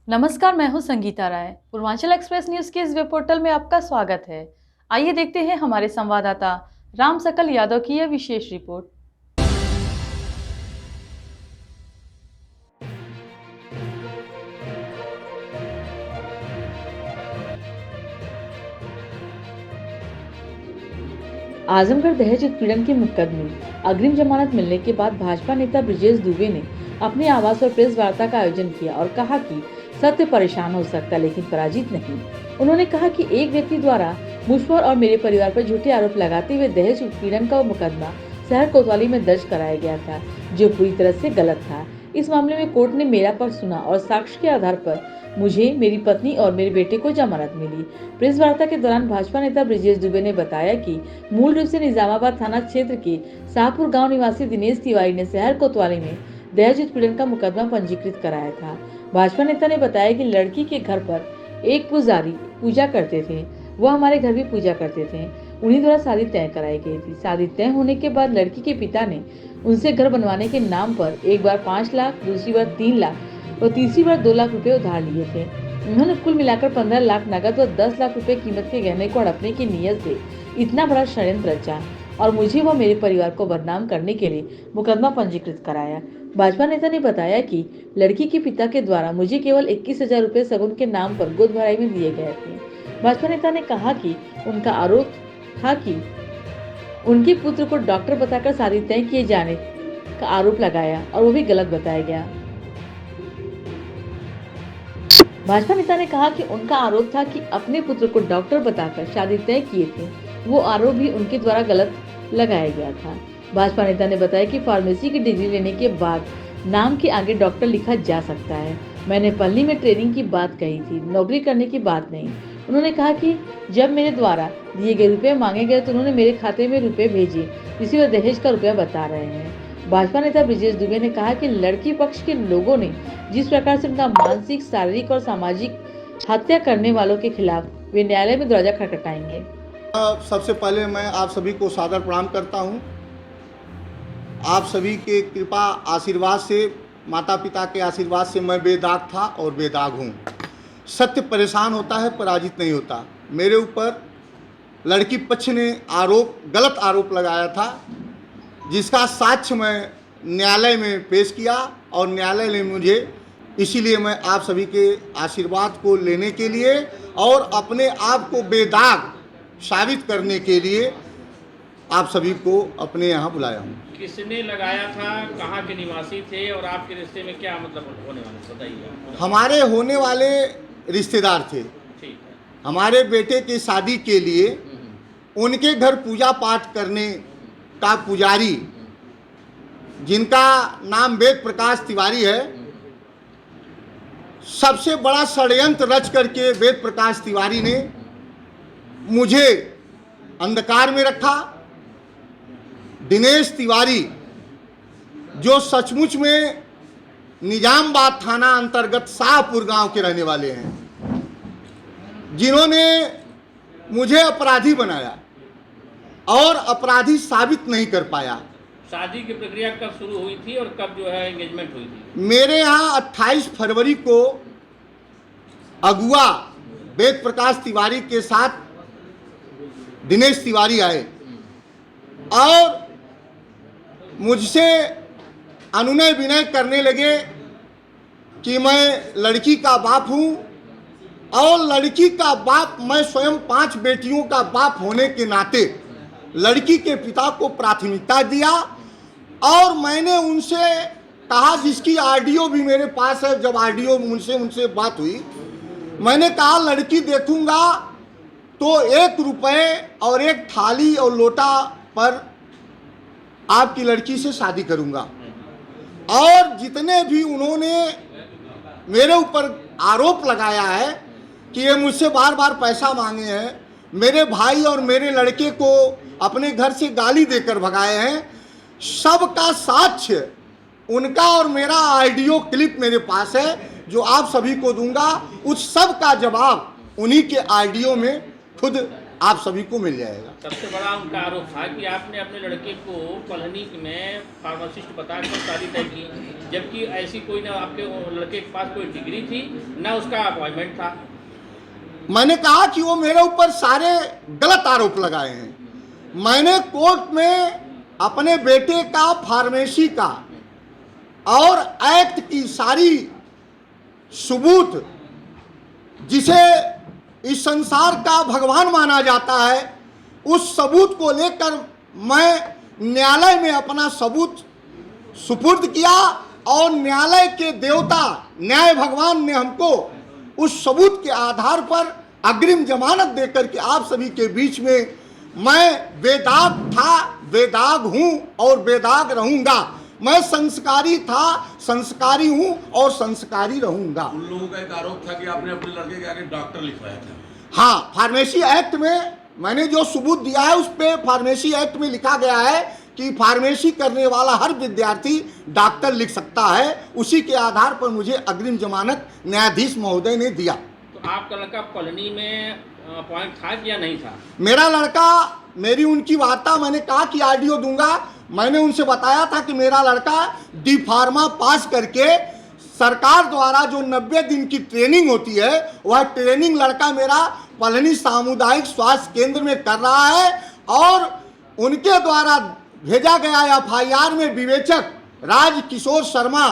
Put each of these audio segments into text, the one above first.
नमस्कार, मैं हूं संगीता राय। पूर्वांचल एक्सप्रेस न्यूज के इस वेब पोर्टल में आपका स्वागत है। आइए देखते हैं हमारे संवाददाता राम सकल यादव की यह विशेष रिपोर्ट। आजमगढ़ दहेज उत्पीड़न के मुकदमे अग्रिम जमानत मिलने के बाद भाजपा नेता ब्रिजेश दुबे ने अपने आवास पर प्रेस वार्ता का आयोजन किया और कहा कि सत्य परेशान हो सकता लेकिन पराजित नहीं। उन्होंने कहा कि एक व्यक्ति द्वारा मुझ पर और मेरे परिवार पर झूठे आरोप लगाते हुए दहेज उत्पीड़न का मुकदमा शहर कोतवाली में दर्ज कराया गया था, जो पूरी तरह से गलत था। इस मामले में कोर्ट ने मेरा पक्ष सुना और साक्ष्य के आधार पर मुझे, मेरी पत्नी और मेरे बेटे को जमानत मिली। प्रेस वार्ता के दौरान भाजपा नेता ब्रिजेश दुबे ने बताया कि मूल रूप से निजामाबाद थाना क्षेत्र के शाहपुर गांव निवासी दिनेश तिवारी ने शहर कोतवाली में दहेज उत्पीड़न का मुकदमा पंजीकृत कराया था। भाजपा नेता ने बताया कि लड़की के घर पर एक पुजारी पूजा करते थे, वह हमारे घर भी पूजा करते थे। उन्हीं द्वारा शादी तय कराई गई थी। शादी तय होने के बाद लड़की के पिता ने उनसे घर बनवाने के नाम पर एक बार 5 लाख, दूसरी बार 3 लाख और तीसरी बार 2 लाख रुपए उधार लिए थे। उन्होंने कुल मिलाकर 15 लाख नकद व 10 लाख रुपए कीमत के गहने को हड़पने की नीयत से इतना बड़ा षड्यंत्र रचा और मुझे व मेरे परिवार को बदनाम करने के लिए मुकदमा पंजीकृत कराया। भाजपा नेता ने बताया कि लड़की के पिता के द्वारा मुझे केवल 21,000 रुपए सगुन के नाम पर गोद भराई में दिए गए थे। भाजपा नेता ने कहा कि उनका आरोप था कि उनके पुत्र को डॉक्टर बताकर शादी तय किए जाने का आरोप लगाया और वो भी गलत बताया गया। भाजपा नेता ने कहा कि उनका आरोप था कि अपने पुत्र को डॉक्टर बताकर शादी तय किए थे, वो आरोप भी उनके द्वारा गलत लगाया गया था। भाजपा नेता ने बताया कि फार्मेसी की डिग्री लेने के बाद नाम के आगे डॉक्टर लिखा जा सकता है। मैंने पल्ली में ट्रेनिंग की बात कही थी, नौकरी करने की बात नहीं। उन्होंने कहा कि जब मेरे द्वारा दिए गए रुपए मांगे गए तो उन्होंने मेरे खाते में रुपए भेजे, इसी वह दहेज का रुपया बता रहे हैं। भाजपा नेता ब्रिजेश दुबे ने कहा कि लड़की पक्ष के लोगों ने जिस प्रकार से उनका मानसिक, शारीरिक और सामाजिक हत्या करने वालों के खिलाफ वे न्यायालय में दरवाजा खटखटाएंगे। सबसे पहले मैं आप सभी को सादर प्रणाम करता हूं। आप सभी के कृपा आशीर्वाद से, माता पिता के आशीर्वाद से मैं बेदाग था और बेदाग हूं। सत्य परेशान होता है, पराजित नहीं होता। मेरे ऊपर लड़की पक्ष ने गलत आरोप लगाया था, जिसका साक्ष्य मैं न्यायालय में पेश किया और न्यायालय ने मुझे, इसीलिए मैं आप सभी के आशीर्वाद को लेने के लिए और अपने आप को बेदाग साबित करने के लिए आप सभी को अपने यहाँ बुलाया हूँ। किसने लगाया था, कहाँ के निवासी थे और आपके रिश्ते में क्या मतलब होने वाला, बताइए। हमारे होने वाले रिश्तेदार थे। ठीक है। हमारे बेटे की शादी के लिए उनके घर पूजा पाठ करने का पुजारी, जिनका नाम वेद प्रकाश तिवारी है, सबसे बड़ा षड्यंत्र रच करके वेद प्रकाश तिवारी ने मुझे अंधकार में रखा। दिनेश तिवारी, जो सचमुच में निजामबाद थाना अंतर्गत शाहपुर गांव के रहने वाले हैं, जिन्होंने मुझे अपराधी बनाया और अपराधी साबित नहीं कर पाया। शादी की प्रक्रिया कब शुरू हुई थी और कब जो है एंगेजमेंट हुई थी? मेरे यहाँ 28 फरवरी को अगुआ वेद प्रकाश तिवारी के साथ दिनेश तिवारी आए और मुझसे अनुनय विनय करने लगे कि मैं लड़की का बाप हूँ और लड़की का बाप, मैं स्वयं 5 बेटियों का बाप होने के नाते लड़की के पिता को प्राथमिकता दिया और मैंने उनसे कहा, जिसकी ऑडियो भी मेरे पास है, जब ऑडियो उनसे बात हुई, मैंने कहा लड़की देखूंगा तो 1 रुपये और 1 थाली और लोटा पर आपकी लड़की से शादी करूंगा। और जितने भी उन्होंने मेरे ऊपर आरोप लगाया है कि ये मुझसे बार बार पैसा मांगे हैं, मेरे भाई और मेरे लड़के को अपने घर से गाली देकर भगाए हैं, सबका साक्ष्य उनका और मेरा ऑडियो क्लिप मेरे पास है, जो आप सभी को दूंगा। उस सब का जवाब उन्हीं के ऑडियो में खुद आप सभी को मिल जाएगा। सबसे बड़ा उनका आरोप था कि आपने अपने लड़के को पलहनी में फार्मासिस्ट बताकर शादी तय की, जबकि ऐसी कोई ना आपके लड़के के पास कोई डिग्री थी ना उसका अपॉइंटमेंट था। मैंने कहा कि वो मेरे ऊपर सारे गलत आरोप लगाए हैं। मैंने कोर्ट में अपने बेटे का फार्मेसी का और एक्ट की सारी सबूत, जिसे इस संसार का भगवान माना जाता है, उस सबूत को लेकर मैं न्यायालय में अपना सबूत सुपुर्द किया और न्यायालय के देवता न्याय भगवान ने हमको उस सबूत के आधार पर अग्रिम जमानत देकर के आप सभी के बीच में मैं बेदाग था, बेदाग हूं और बेदाग रहूंगा। मैं संस्कारी था, संस्कारी हूं और संस्कारी रहूंगा। उन लोगों का एक आरोप था कि आपने अपने लड़के के आगे डॉक्टर लिखवाया था। हाँ, फार्मेसी एक्ट में मैंने जो सबूत दिया है उस पे फार्मेसी एक्ट में लिखा गया है कि फार्मेसी करने वाला हर विद्यार्थी डॉक्टर लिख सकता है। उसी के आधार पर मुझे अग्रिम जमानत न्यायाधीश महोदय ने दिया। तो आपका लड़का कॉलोनी में अपॉइंट था या नहीं था? मेरा लड़का, मेरी उनकी वार्ता, मैंने कहा कि ऑडियो दूंगा। मैंने उनसे बताया था कि मेरा लड़का डी फार्मा पास करके सरकार द्वारा जो 90 दिन की ट्रेनिंग होती है, वह ट्रेनिंग लड़का मेरा पलहनी सामुदायिक स्वास्थ्य केंद्र में कर रहा है और उनके द्वारा भेजा गया एफआईआर में विवेचक राज किशोर शर्मा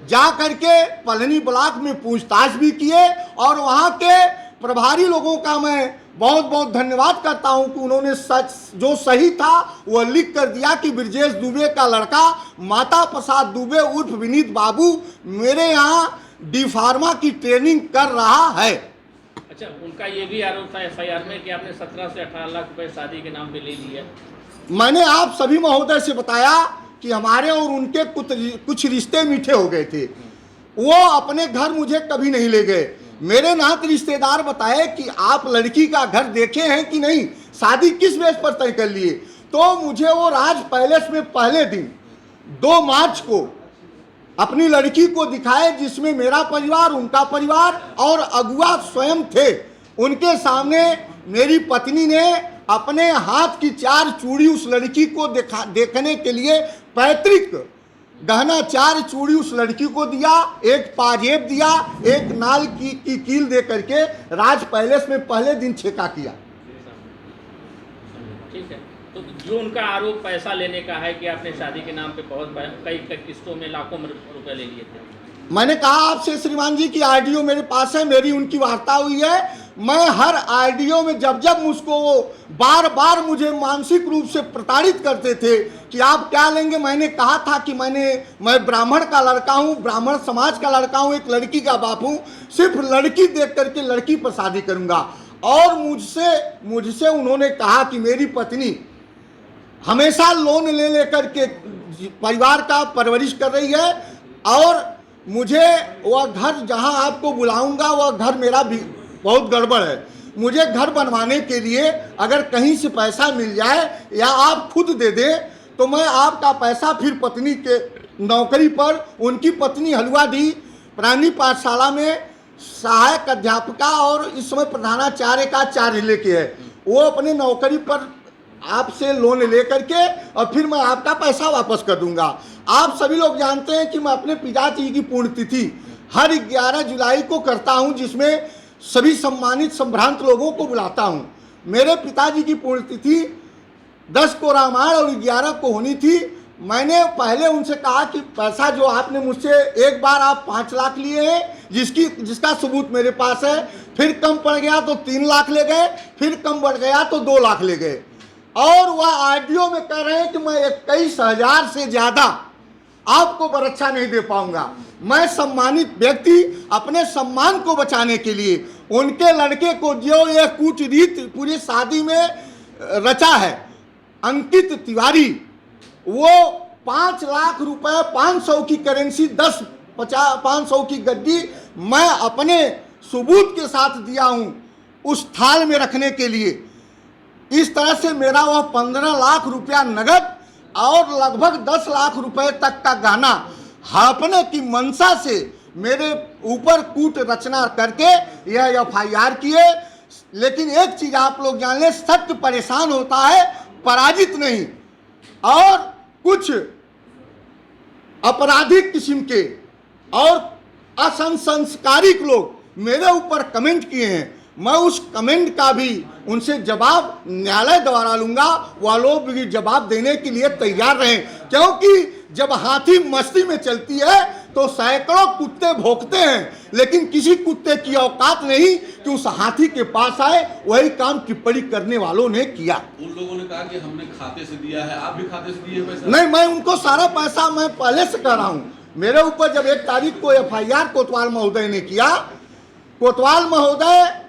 जा करके पलहनी ब्लॉक में पूछताछ भी किए और वहाँ के प्रभारी लोगों का मैं बहुत बहुत धन्यवाद करता हूं कि उन्होंने सच जो सही था वह लिख कर दिया कि ब्रजेश दुबे का लड़का माता प्रसाद दुबे उर्फ विनीत बाबू मेरे यहाँ डी फार्मा की ट्रेनिंग कर रहा है। अच्छा, उनका ये भी आरोप था एफआईआर में कि आपने 17 से 18 लाख रुपए शादी के नाम पे ले लिए। मैंने आप सभी महोदय से बताया कि हमारे और उनके कुछ रिश्ते मीठे हो गए थे। वो अपने घर मुझे कभी नहीं ले गए। मेरे नात रिश्तेदार बताए कि आप लड़की का घर देखे हैं कि नहीं, शादी किस बेस पर तय कर लिए। तो मुझे वो राज पैलेस में पहले दिन 2 मार्च को अपनी लड़की को दिखाए, जिसमें मेरा परिवार, उनका परिवार और अगुआ स्वयं थे। उनके सामने मेरी पत्नी ने अपने हाथ की 4 चूड़ी उस लड़की को देखने के लिए पैतृक गहना 4 चूड़ी उस लड़की को दिया, एक पाजेब दिया, एक नाल की कील दे करके राज पैलेस में पहले दिन छेका किया। ठीक है, तो जो उनका आरोप पैसा लेने का है कि आपने शादी के नाम पे बहुत कई किस्तों में लाखों रुपए ले लिए थे। मैंने कहा आपसे श्रीमान जी की ऑडियो मेरे पास है, मेरी उनकी वार्ता हुई है। मैं हर ऑडियो में जब जब मुझको वो बार बार मुझे मानसिक रूप से प्रताड़ित करते थे कि आप क्या लेंगे, मैंने कहा था कि मैं ब्राह्मण का लड़का हूँ, ब्राह्मण समाज का लड़का हूँ, एक लड़की का बाप हूँ, सिर्फ लड़की देख करके लड़की पर शादी करूँगा। और मुझसे उन्होंने कहा कि मेरी पत्नी हमेशा लोन ले लेकर के परिवार का परवरिश कर रही है और मुझे वह घर जहां आपको बुलाऊंगा वह घर मेरा भी बहुत गड़बड़ है। मुझे घर बनवाने के लिए अगर कहीं से पैसा मिल जाए या आप खुद दे दें तो मैं आपका पैसा फिर पत्नी के नौकरी पर, उनकी पत्नी हलुआडी प्राणी पाठशाला में सहायक अध्यापिका और इस समय प्रधानाचार्य का कार्य लेके है, वो अपने नौकरी पर आपसे लोन ले करके और फिर मैं आपका पैसा वापस कर दूंगा। आप सभी लोग जानते हैं कि मैं अपने पिताजी की पुण्यतिथि हर 11 जुलाई को करता हूं, जिसमें सभी सम्मानित संभ्रांत लोगों को बुलाता हूं। मेरे पिताजी की पुण्यतिथि 10 को रामायण और 11 को होनी थी। मैंने पहले उनसे कहा कि पैसा जो आपने मुझसे एक बार आप 5 लाख लिए हैं, जिसका सबूत मेरे पास है, फिर कम पड़ गया तो 3 लाख ले गए, फिर कम बढ़ गया तो 2 लाख ले गए और वह ऑडियो में कह रहे हैं कि मैं 21,000 से ज़्यादा आपको बरच्छा नहीं दे पाऊंगा। मैं सम्मानित व्यक्ति अपने सम्मान को बचाने के लिए उनके लड़के को जो यह कूटरीत पूरी शादी में रचा है, अंकित तिवारी, वो 5 लाख रुपए 500 की करेंसी 500 की गड्डी मैं अपने सबूत के साथ दिया हूं उस थाल में रखने के लिए। इस तरह से मेरा वह 15 लाख रुपया नगद और लगभग 10 लाख रुपए तक का गहना हड़पने की मंशा से मेरे ऊपर कूट रचना करके यह एफआईआर किए। लेकिन एक चीज आप लोग जान लें, सत्य परेशान होता है, पराजित नहीं। और कुछ आपराधिक किस्म के और असंस्कारिक लोग मेरे ऊपर कमेंट किए हैं, मैं उस कमेंट का भी उनसे जवाब न्यायालय द्वारा लूंगा। वह लोग भी जवाब देने के लिए तैयार रहें, क्योंकि जब हाथी मस्ती में चलती है तो सैकड़ों कुत्ते भौंकते हैं, लेकिन किसी कुत्ते की औकात नहीं कि उस हाथी के पास आए। वही काम टिप्पणी करने वालों ने किया। उन लोगों ने कहा कि हमने खाते से दिया है, आप भी खाते से दिए पैसा? नहीं, मैं उनको सारा पैसा मैं पहले से कर रहा हूं। मेरे ऊपर जब 1 तारीख को FIR कोतवाल महोदय ने किया, कोतवाल महोदय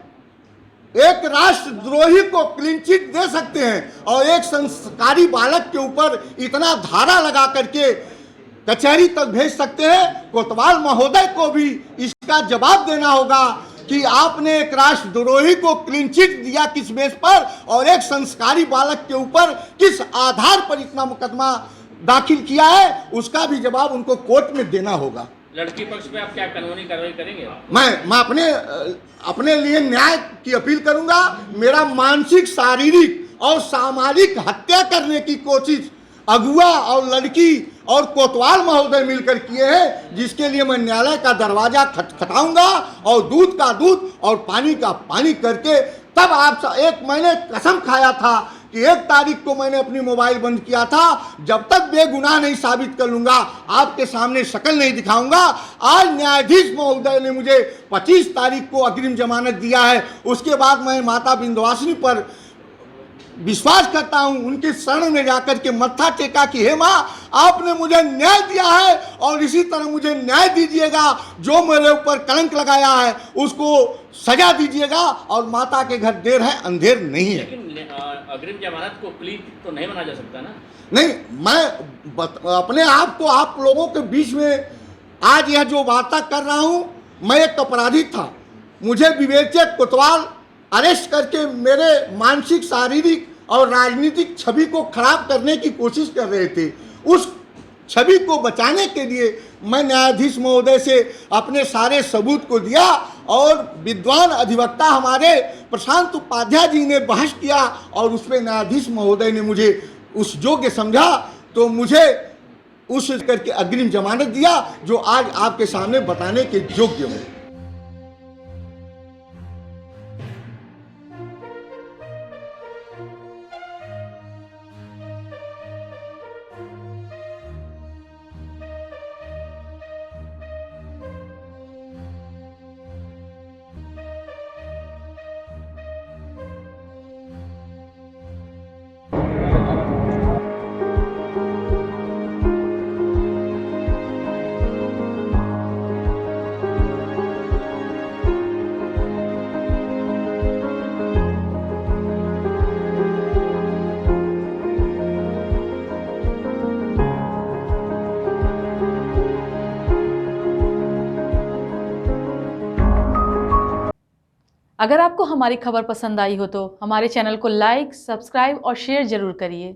एक राष्ट्रद्रोही को क्लीन चिट दे सकते हैं और एक संस्कारी बालक के ऊपर इतना धारा लगा करके कचहरी तक भेज सकते हैं। कोतवाल महोदय को भी इसका जवाब देना होगा कि आपने एक राष्ट्रद्रोही को क्लीन चिट दिया किस बेस पर, और एक संस्कारी बालक के ऊपर किस आधार पर इतना मुकदमा दाखिल किया है, उसका भी जवाब उनको कोर्ट में देना होगा। लड़की पक्ष में आप क्या कानूनी कार्रवाई करेंगे? मैं अपने लिए न्याय की अपील करूंगा। मेरा मानसिक, शारीरिक और सामाजिक हत्या करने की कोशिश अगुआ और लड़की और कोतवाल महोदय मिलकर किए हैं, जिसके लिए मैं न्यायालय का दरवाजा खटखटाऊंगा और दूध का दूध और पानी का पानी करके तब मैंने कसम खाया था कि 1 तारीख को मैंने अपनी मोबाइल बंद किया था, जब तक बेगुनाह नहीं साबित कर लूंगा आपके सामने शक्ल नहीं दिखाऊंगा। आज न्यायाधीश महोदय ने मुझे 25 तारीख को अग्रिम जमानत दिया है। उसके बाद मैं माता विंध्यवासिनी पर विश्वास करता हूं, उनके शरण में जाकर के मत्था टेका कि हे माँ, आपने मुझे न्याय दिया है और इसी तरह मुझे न्याय दीजिएगा। जो मेरे ऊपर कलंक लगाया है उसको सजा दीजिएगा, और माता के घर देर है अंधेर नहीं है। लेकिन अग्रिम जमानत को क्लीन तो नहीं माना जा सकता ना? नहीं, मैं अपने आप को आप लोगों के बीच में आज यह जो वार्ता कर रहा हूं, मैं एक अपराधी था। मुझे विवेचक कोतवाल अरेस्ट करके मेरे मानसिक, शारीरिक और राजनीतिक छवि को खराब करने की कोशिश कर रहे थे। उस छवि को बचाने के लिए मैं न्यायाधीश महोदय से अपने सारे सबूत को दिया, और विद्वान अधिवक्ता हमारे प्रशांत उपाध्याय जी ने बहस किया और उस पर न्यायाधीश महोदय ने मुझे उस योग्य समझा, तो मुझे उस करके अग्रिम जमानत दिया, जो आज आपके सामने बताने के योग्य हूँ। अगर आपको हमारी खबर पसंद आई हो तो हमारे चैनल को लाइक, सब्सक्राइब और शेयर जरूर करिए।